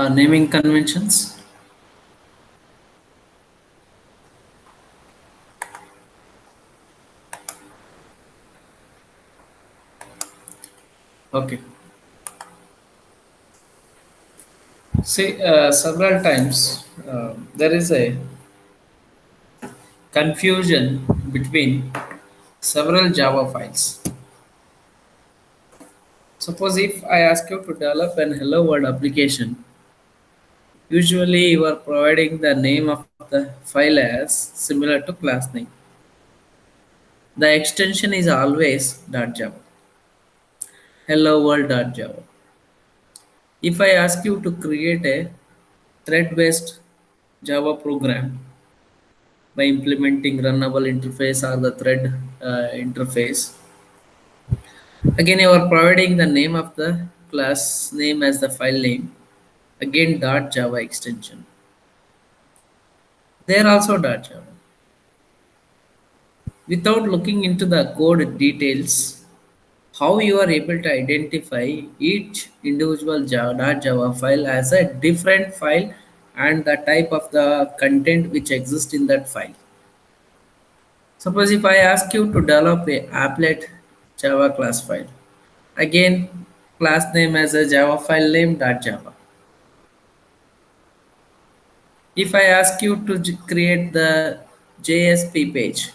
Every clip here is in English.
naming conventions. Okay. See, several times there is a confusion between several Java files. Suppose if I ask you to develop an Hello World application, usually you are providing the name of the file as similar to class name. The extension is always .java, hello world.java. If I ask you to create a thread-based Java program by implementing runnable interface or the thread interface, again you are providing the name of the class name as the file name, again .java extension. They are also .java. Without looking into the code details, how you are able to identify each individual Java file as a different file and the type of the content which exists in that file. Suppose if I ask you to develop a applet Java class file, again class name as a Java file name .java. If I ask you to create the JSP page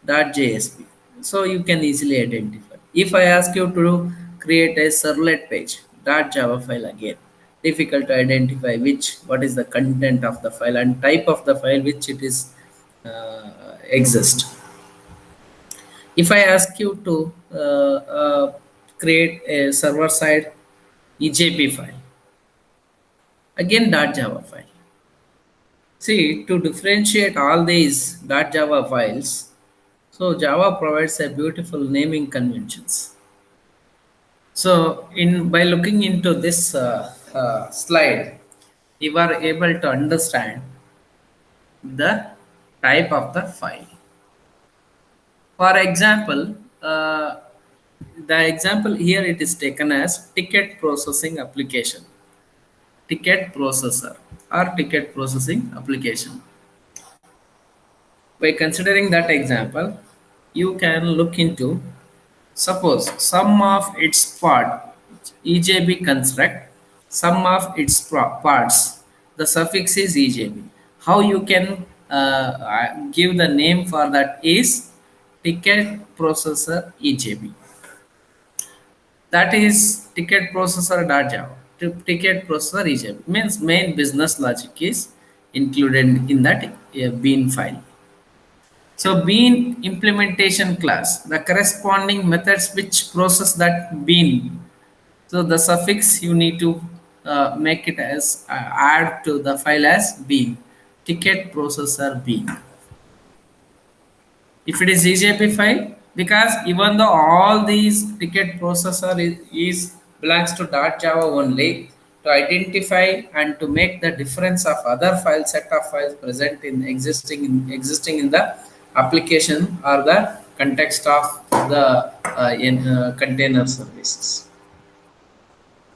.jsp, so you can easily identify. If I ask you to create a servlet page .java file, again difficult to identify which what is the content of the file and type of the file which it is exist. If I ask you to create a server side EJP file, again .java file. See, to differentiate all these .java files, so Java provides a beautiful naming conventions. So, in by looking into this slide, you are able to understand the type of the file. For example, the example here it is taken as ticket processing application, ticket processor or ticket processing application. By considering that example, you can look into suppose sum of its part EJB construct, sum of its parts, the suffix is EJB. How you can give the name for that is ticket processor EJB. That is ticket processor .java. Ticket processor EJB means main business logic is included in that bean file. So bean implementation class, the corresponding methods which process that bean. So the suffix you need to make it as add to the file as bean, ticket processor bean. If it is EJP file, because even though all these ticket processor is belongs to .java only, to identify and to make the difference of other file set of files present in existing in the application or the context of the container services.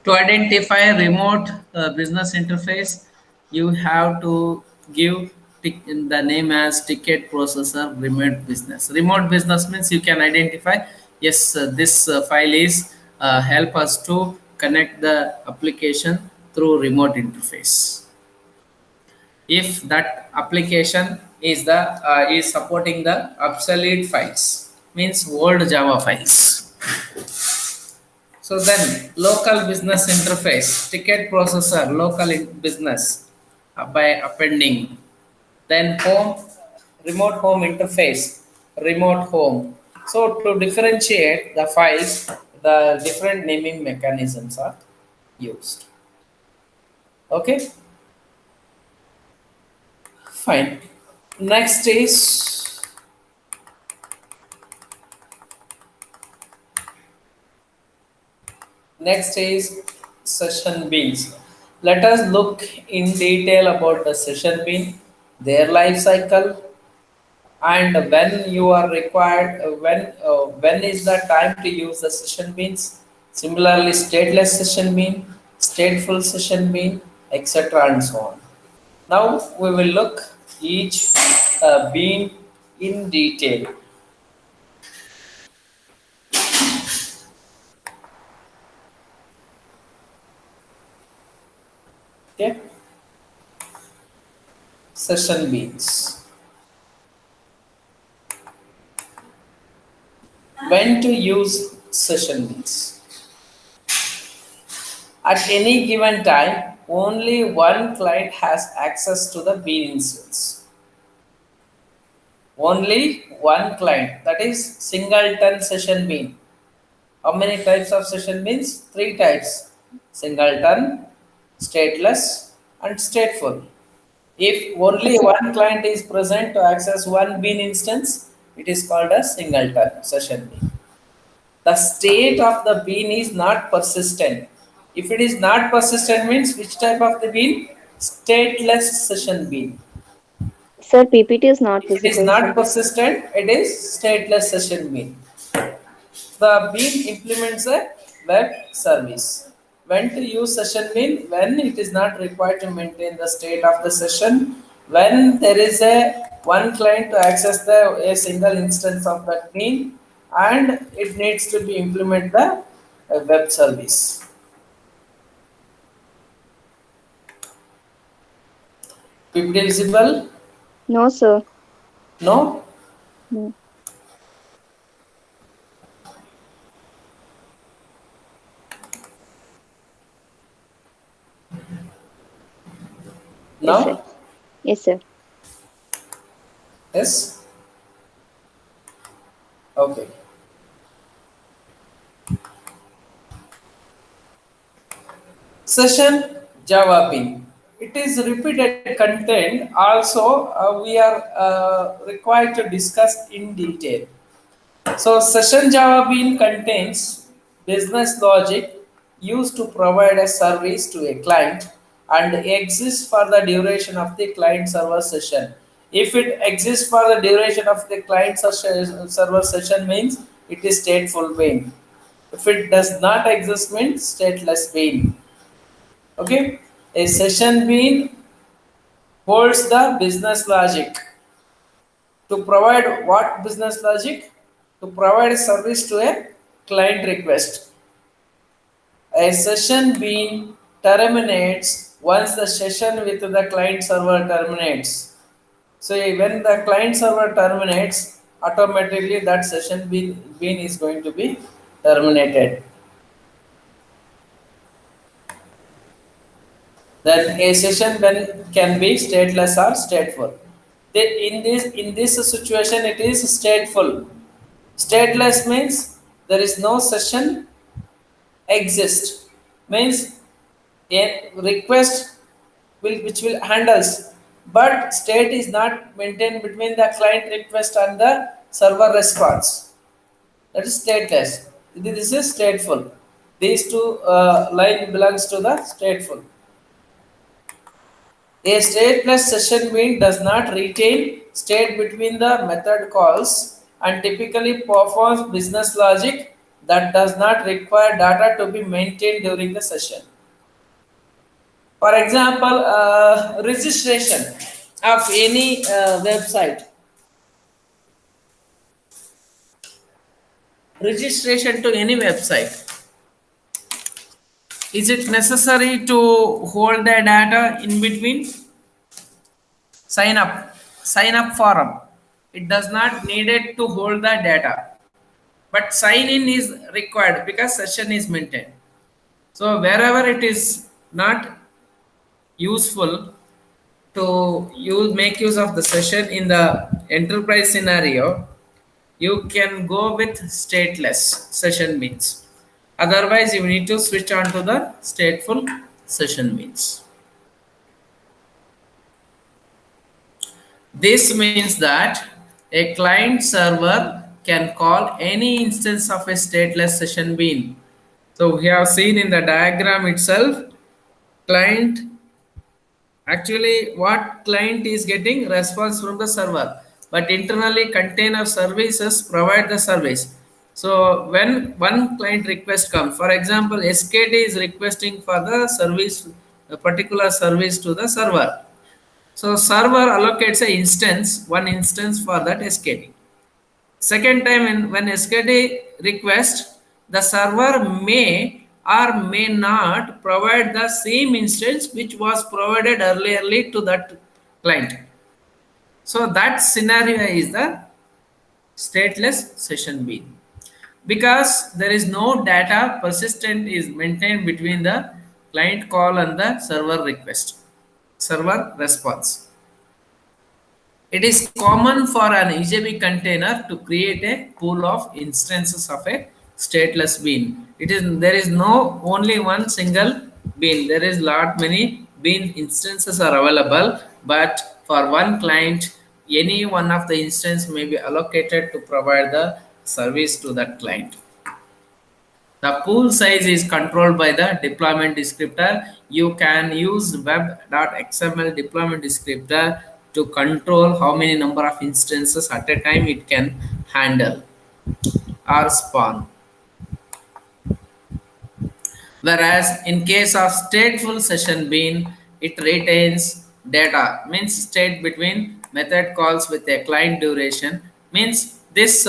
To identify remote business interface, you have to give the name as ticket processor remote business. Remote business means you can identify, yes, this file is help us to connect the application through remote interface. If that application is supporting the obsolete files, means old Java files. So then local business interface, ticket processor, local business by appending. Then home, remote home interface, remote home. So to differentiate the files, the different naming mechanisms are used. Okay, fine. Next is Next is session beans. Let us look in detail about the session bean, their life cycle, and when you are required, when is the time to use the session beans. Similarly, stateless session bean, stateful session bean, etc. and so on. Now we will look each bean in detail. Okay, session beans. When to use session beans? At any given time, only one client has access to the bean instance. Only one client, that is singleton session bean. How many types of session beans? Three types: singleton, stateless, and stateful. If only Yes, sir. one client is present to access one bean instance, it is called a singleton session bean. The state of the bean is not persistent. If it is not persistent means which type of the bean? Stateless session bean. Sir, PPT is not If it is visible, not sir. persistent, it is stateless session bean. The bean implements a web service. When to use session bean? When it is not required to maintain the state of the session. When there is a one client to access a single instance of that bean, and it needs to be implement the web service. PPT visible? No, sir. No? No. Yes, sir. Now? Yes, sir. Yes? Okay. Session Java bean. It is repeated content. Also, we are required to discuss in detail. So, session Java bean contains business logic used to provide a service to a client and exists for the duration of the client server session. If it exists for the duration of the client server session means it is stateful bean. If it does not exist means stateless bean. Okay, a session bean holds the business logic to provide what business logic? To provide a service to a client request. A session bean terminates once the session with the client server terminates. So when the client server terminates, automatically that bean is going to be terminated. Then a session then can be stateless or stateful. In this situation, it is stateful. Stateless means there is no session exist. Means a request which will handles, but state is not maintained between the client request and the server response. That is stateless. This is stateful. These two line belongs to the stateful. A stateless session bean does not retain state between the method calls and typically performs business logic that does not require data to be maintained during the session. For example, registration of any website. Registration to any website. Is it necessary to hold the data in between? Sign up. Sign up form. It does not needed to hold the data. But sign in is required because session is maintained. So wherever it is not useful to make use of the session in the enterprise scenario, you can go with stateless session means. Otherwise, you need to switch on to the stateful session means. This means that a client server can call any instance of a stateless session bean. So we have seen in the diagram itself, client actually what client is getting response from the server, but internally container services provide the service. So when one client request comes, for example, SKT is requesting for the service, a particular service to the server. So server allocates a instance, one instance for that SKT. Second time when SKT request, the server may or may not provide the same instance which was provided earlierly to that client. So that scenario is the stateless session bean, because there is no data persistent is maintained between the client call and the server request, server response. It is common for an EJB container to create a pool of instances of a stateless bean. It is there is no only one single bean. There is lot many bean instances are available, but for one client, any one of the instance may be allocated to provide the service to that client. The pool size is controlled by the deployment descriptor. You can use web.xml deployment descriptor to control how many number of instances at a time it can handle or spawn. Whereas in case of stateful session bean, it retains data, means state between method calls with a client duration, means this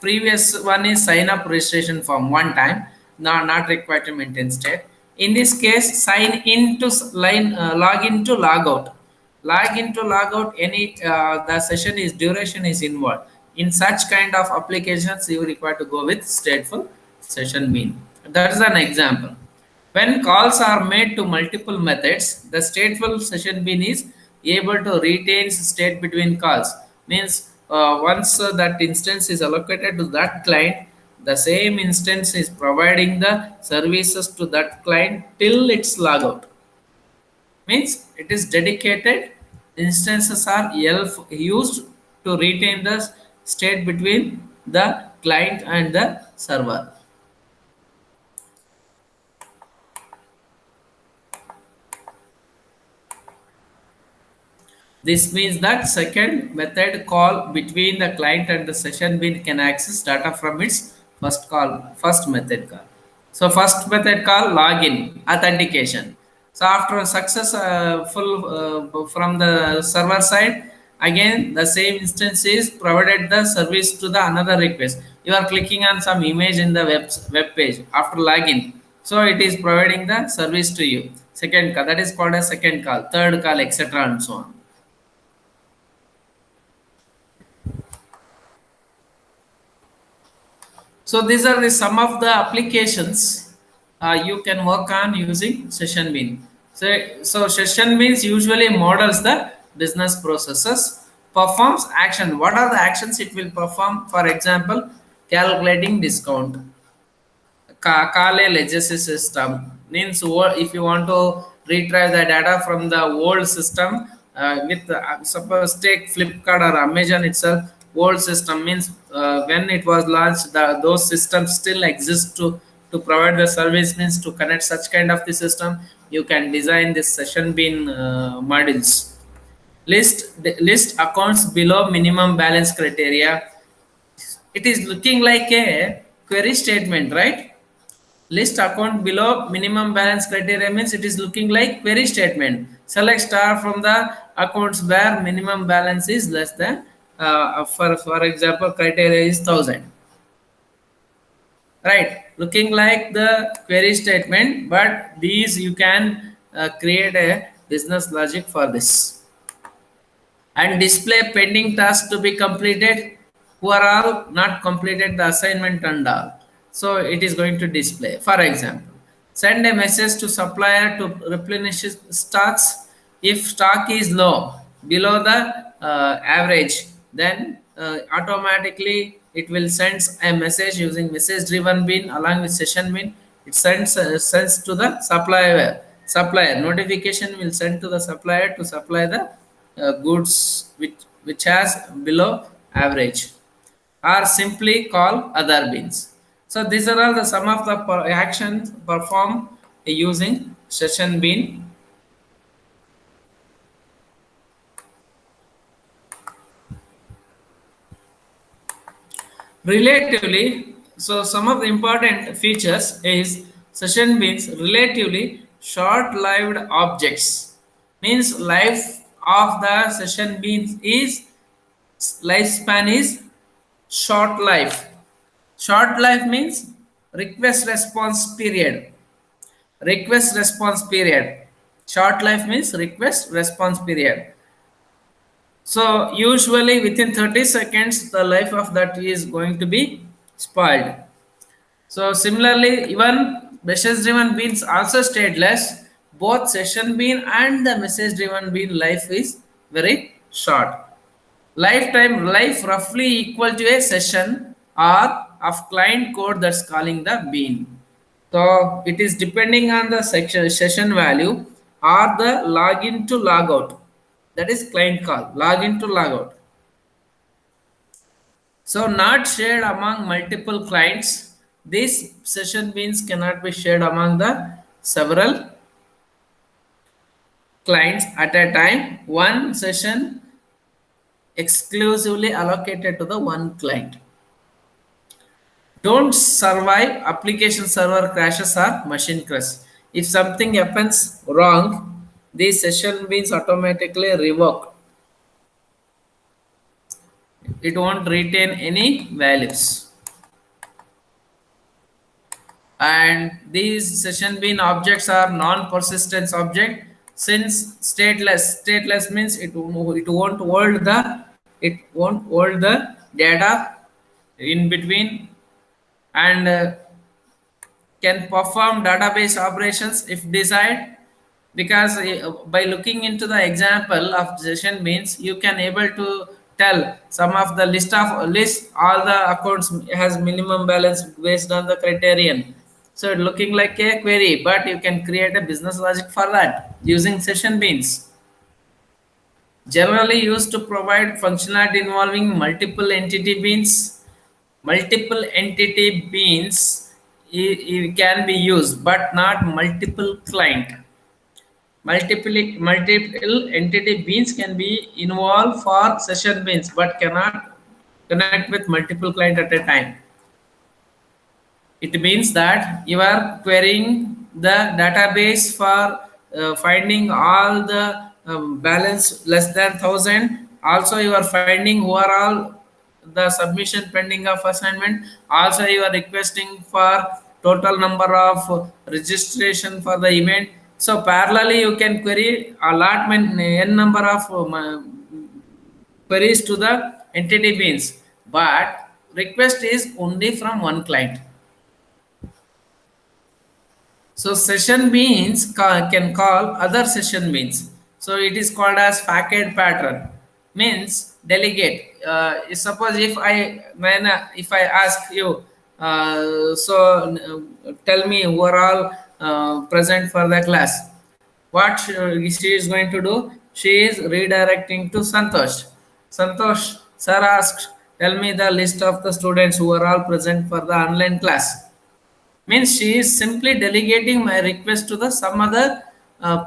previous one is sign up registration form one time, not required to maintain state. In this case, sign into line, log into log out. Log into log out, any the session is duration is involved. In such kind of applications, you require to go with stateful session bean. That is an example. When calls are made to multiple methods, the stateful session bean is able to retain state between calls. Means once that instance is allocated to that client, the same instance is providing the services to that client till its logout. Means it is dedicated instances are used to retain the state between the client and the server. This means that second method call between the client and the session bean can access data from its first method call. So first method call login authentication. So after a successful from the server side, again the same instance is provided the service to the another request. You are clicking on some image in the web page after login. So it is providing the service to you. Second call, that is called a second call, third call, etc. and so on. So these are the some of the applications you can work on using session bean. So session beans usually models the business processes, performs action. What are the actions it will perform? For example, calculating discount, call a legacy system, means if you want to retrieve the data from the old system, with suppose take Flipkart or Amazon itself, old system means when it was launched, those systems still exist to provide the service, means to connect such kind of the system. You can design this session bean modules. List accounts below minimum balance criteria. It is looking like a query statement, right? List account below minimum balance criteria means it is looking like query statement. Select star from the accounts where minimum balance is less than, for example, criteria is 1000. Right, looking like the query statement, but these you can create a business logic for this. And display pending tasks to be completed, who are all not completed the assignment and all. So it is going to display. For example, send a message to supplier to replenish stocks. If stock is low, below the average, then automatically it will send a message using message driven bin along with session bin. It sends to the supplier notification will send to the supplier to supply the goods which has below average, or simply call other bins. So these are all the some of the actions performed using session bin. Relatively, so some of the important features is session beans relatively short-lived objects. Means life of the session beans is lifespan is short life. Short life means request response period. Request response period. Short life means request response period. So usually within 30 seconds the life of that is going to be spoiled. So similarly, even message driven beans also stateless. Both session bean and the message driven bean life is very short. Lifetime life roughly equal to a session or of client code that's calling the bean. So it is depending on the section session value or the login to logout. That is client call. Login to logout. So not shared among multiple clients. These session beans cannot be shared among the several clients at a time. One session exclusively allocated to the one client. Don't survive application server crashes or machine crash. If something happens wrong, this session beans automatically revoked. It won't retain any values. And these session bean objects are non-persistence object since stateless means it won't hold the data in between and can perform database operations if desired because by looking into the example of session means you can able to tell some of the list all the accounts has minimum balance based on the criterion, so looking like a query but you can create a business logic for that using session beans generally used to provide functionality involving multiple entity beans. Multiple entity beans can be used but not multiple client. Multiple entity beans can be involved for session beans but cannot connect with multiple client at a time. It means that you are querying the database for finding all the balance less than 1000. Also, you are finding who are all the submission pending of assignment. Also, you are requesting for total number of registration for the event. So, parallelly, you can query a lot n number of queries to the entity beans, but request is only from one client. So session beans can call other session beans. So it is called as facade pattern. Means delegate. Suppose if I ask you, tell me who are all present for the class. What she is going to do? She is redirecting to Santosh. Santosh, sir asked, tell me the list of the students who are all present for the online class. Means she is simply delegating my request to the some other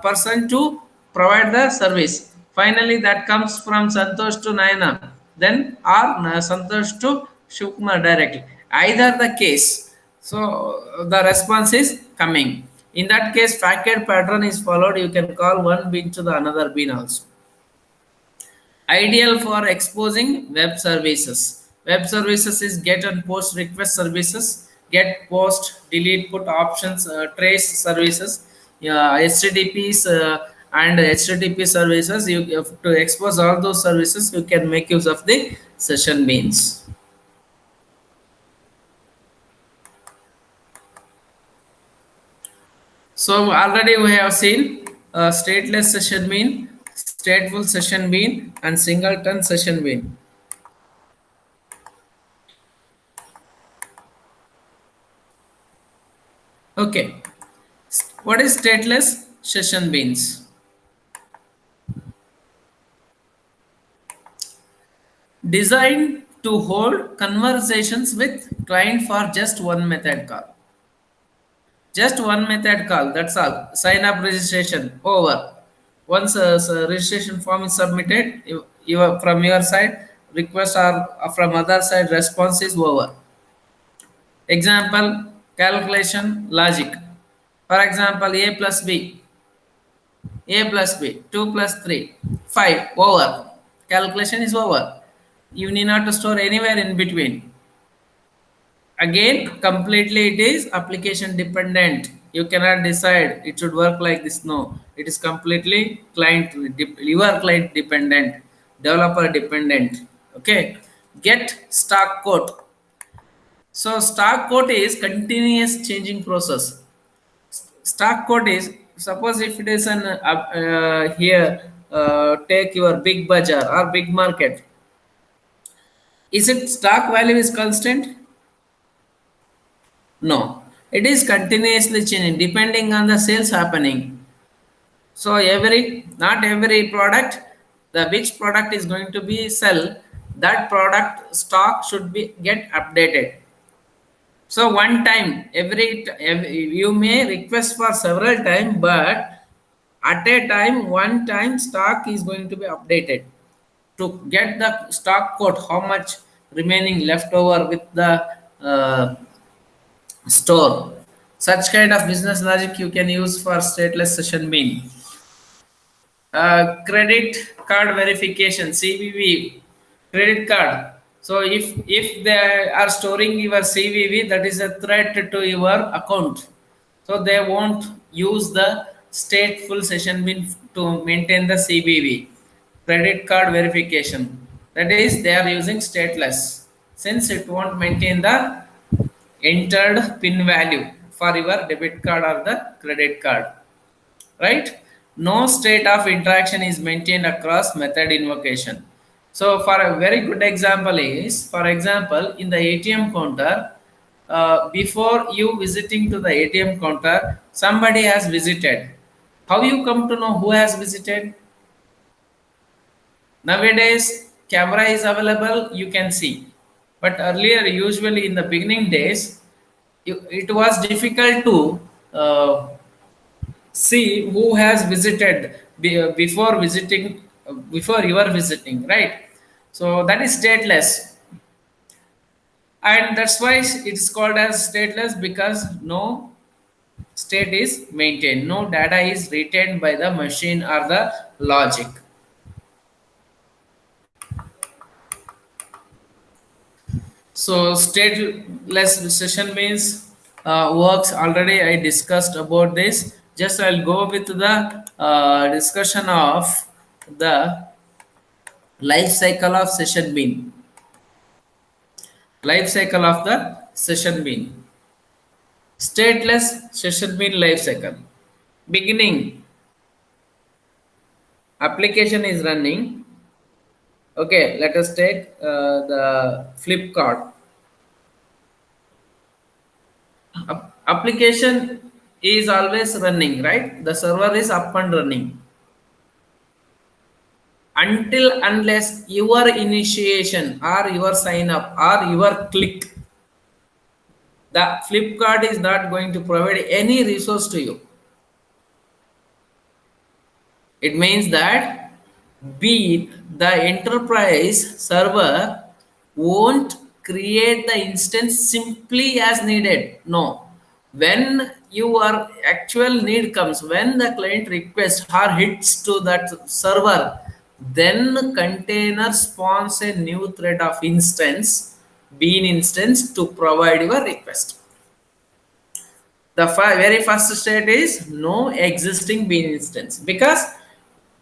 person to provide the service. Finally, that comes from Santosh to Naina, then or Santosh to Shukma directly. Either the case, so the response is coming. In that case, facade pattern is followed. You can call one bean to the another bean also. Ideal for exposing web services. Web services is get and post request services, get, post, delete, put options, trace services, HTTPs and HTTP services. You have to expose all those services. You can make use of the session beans. So already we have seen stateless session bean, stateful session bean, and singleton session bean. Okay. What is stateless session beans? Designed to hold conversations with client for just one method call. Just one method call. That's all. Sign up registration over. Once registration form is submitted, from your side, request or from other side response is over. Example, calculation logic. For example, a plus b, 2 plus 3, 5, over. Calculation is over. You need not to store anywhere in between. Again, completely it is application dependent. You cannot decide it should work like this. No, it is completely your client dependent, developer dependent. Okay, get stock code. So stock code is continuous changing process. Stock code is, suppose if it is an here, take your big bazaar or big market. Is it stock value is constant? No, it is continuously changing depending on the sales happening. So not every product, the which product is going to be sell, that product stock should be get updated. So one time you may request for several time, but at a time one time stock is going to be updated to get the stock code how much remaining leftover with the uh, store. Such kind of business logic you can use for stateless session bean. Credit card verification, CVV, credit card. So if they are storing your CVV, that is a threat to your account. So they won't use the stateful session bean to maintain the CVV, credit card verification. That is, they are using stateless since it won't maintain the entered pin value for your debit card or the credit card, right? No state of interaction is maintained across method invocation. So for a very good example is, for example, in the ATM counter, before you visiting to the ATM counter, somebody has visited. How you come to know who has visited? Nowadays, camera is available, you can see. But earlier, usually in the beginning days, it was difficult to see who has visited before visiting, before you are visiting, right? So that is stateless, and that's why it is called as stateless, because no state is maintained, no data is retained by the machine or the logic. So stateless session means works already I discussed about this. Just I'll go with the discussion of the life cycle of session bean. Life cycle of the session bean. Stateless session bean life cycle. Beginning, application is running. Okay, let us take the Flipkart. Application is always running, right? The server is up and running until unless your initiation or your sign up or your click, the Flipkart is not going to provide any resource to you. It means that be the enterprise server won't create the instance simply as needed. No. When your actual need comes, when the client request or hits to that server, then container spawns a new thread of instance, bean instance to provide your request. The very first state is no existing bean instance, because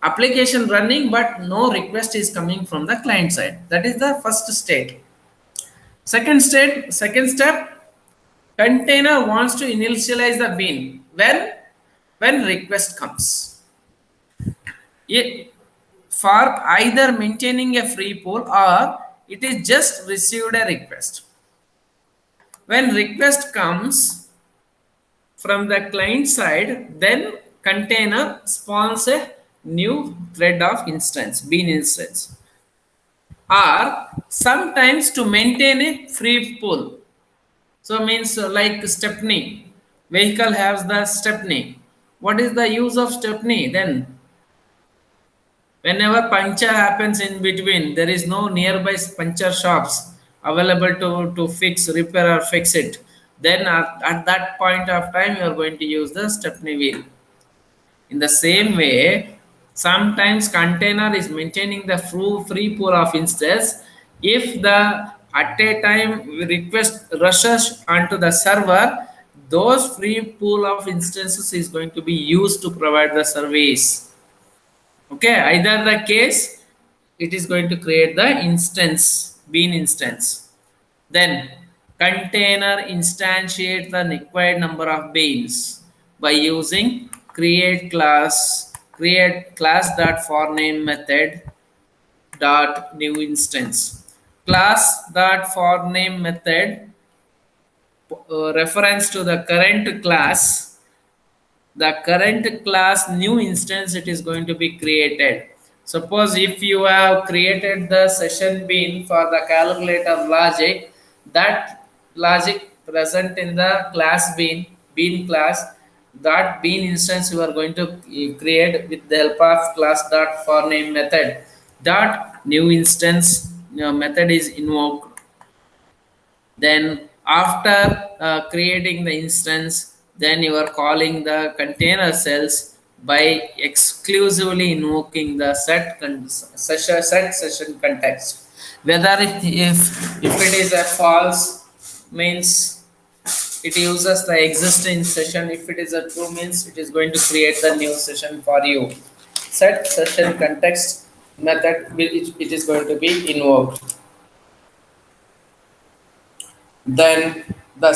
application running but no request is coming from the client side. That is the first state. Second step, container wants to initialize the bean when request comes. For either maintaining a free pool or it is just received a request. When request comes from the client side, then container spawns a new thread of instance, bean instance. Or sometimes to maintain a free pool. So means like stepney. Vehicle has the stepney. What is the use of stepney then? Whenever puncture happens in between, there is no nearby puncture shops available to fix, repair or fix it. Then at that point of time you are going to use the stepney wheel. In the same way, sometimes container is maintaining the free pool of instance. If the at a time request rushes onto the server, those free pool of instances is going to be used to provide the service. Okay, either the case, it is going to create the instance, bean instance. Then container instantiate the required number of beans by using create class dot for name method dot new instance. Class dot for name method reference to the current class, the current class new instance it is going to be created. Suppose if you have created the session bean for the calculator logic, that logic present in the class bean class, that bean instance you are going to create with the help of class dot for name method dot new instance method is invoked. Then after creating the instance, then you are calling the container cells by exclusively invoking the set session context. Whether if it is a false, means it uses the existing session. If it is a true, means it is going to create the new session for you. Set session context method it is going to be invoked. Then the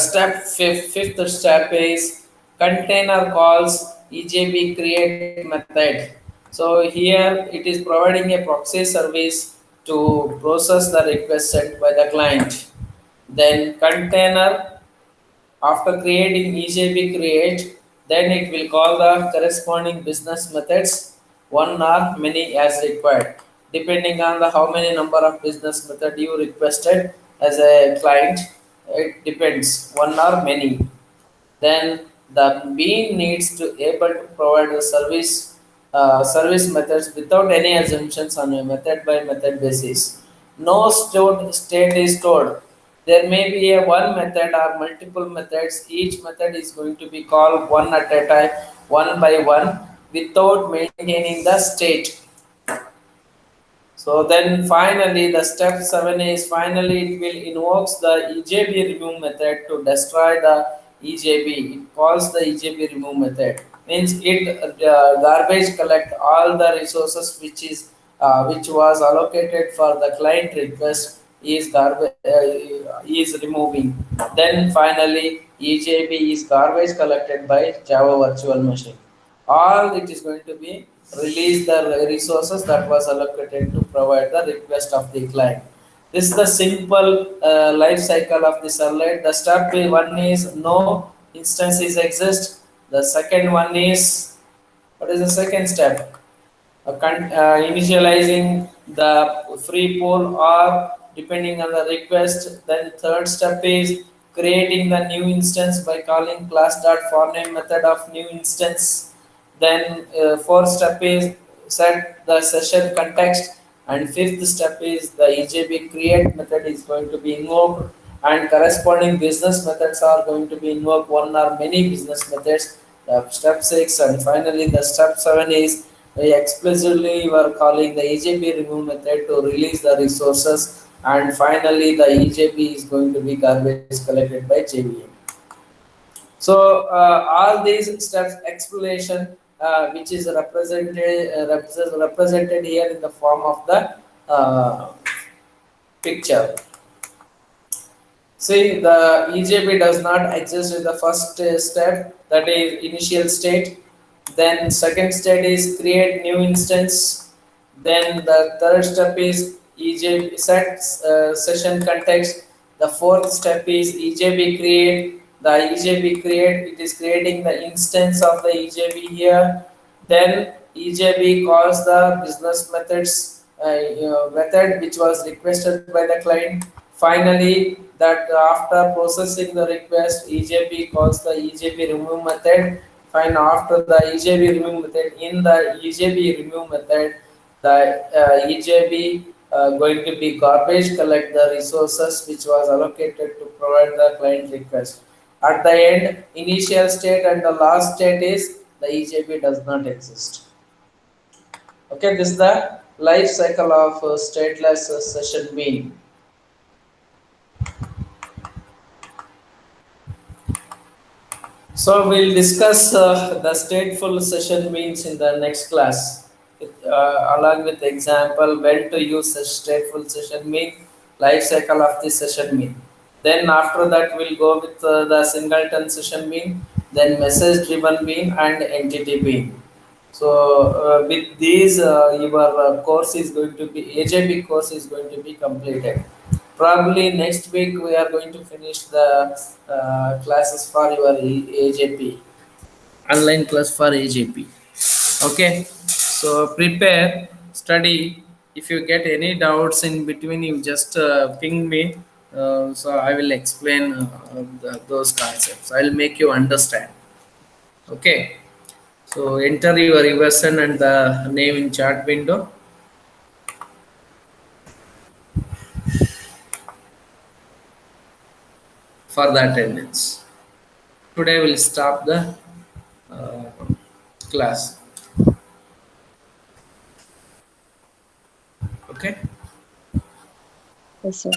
fifth step is container calls EJB create method. So here it is providing a proxy service to process the request sent by the client. Then container, after creating EJB create, then it will call the corresponding business methods, one or many as required, depending on the how many number of business method you requested as a client. It depends, one or many. Then the bean needs to able to provide the service methods without any assumptions on a method by method basis. No stored state is stored. There may be a one method or multiple methods. Each method is going to be called one at a time, one by one, without maintaining the state. So then finally the step 7 is finally it will invokes the EJB remove method to destroy the EJB. It calls the EJB remove method. Means it garbage collect all the resources which was allocated for the client request is garbage is removing. Then finally EJB is garbage collected by Java virtual machine. All it is going to be release the resources that was allocated to provide the request of the client. This is the simple life cycle of the servlet. The step one is no instances exist. The second one is, what is the second step? Initializing the free pool or depending on the request. Then third step is creating the new instance by calling class dot for name method of new instance. Then fourth step is set the session context, and fifth step is the EJB create method is going to be invoked, and corresponding business methods are going to be invoked, one or many business methods. Step 6 and finally the step 7 is explicitly you are calling the EJB remove method to release the resources, and finally the EJB is going to be garbage collected by JVM. So all these steps explanation which is represented here in the form of the picture. See, the EJB does not exist in the first step, that is initial state. Then second state is create new instance. Then the third step is EJB set session context. The fourth step is EJB create. The EJB create, it is creating the instance of the EJB here. Then EJB calls the business methods method which was requested by the client. Finally, that after processing the request, EJB calls the EJB remove method. Fine, after the EJB remove method, in the EJB remove method, The EJB going to be garbage collect the resources which was allocated to provide the client request. At the end, initial state and the last state is the EJB does not exist. Okay, this is the life cycle of stateless session mean. So we'll discuss the stateful session means in the next class, along with example when to use a stateful session mean, life cycle of the session mean. Then after that we'll go with the singleton session mean, then message driven mean and entity mean. So with these, your course is going to be AJB course is going to be completed. Probably next week we are going to finish the classes for your AJP, online class for AJP. Okay, so prepare, study. If you get any doubts in between, you just ping me. So I will explain those concepts. I'll make you understand. Okay. So enter your USN and the name in chat window for the attendance. Today we'll stop the uh, class. Okay. Yes, sir.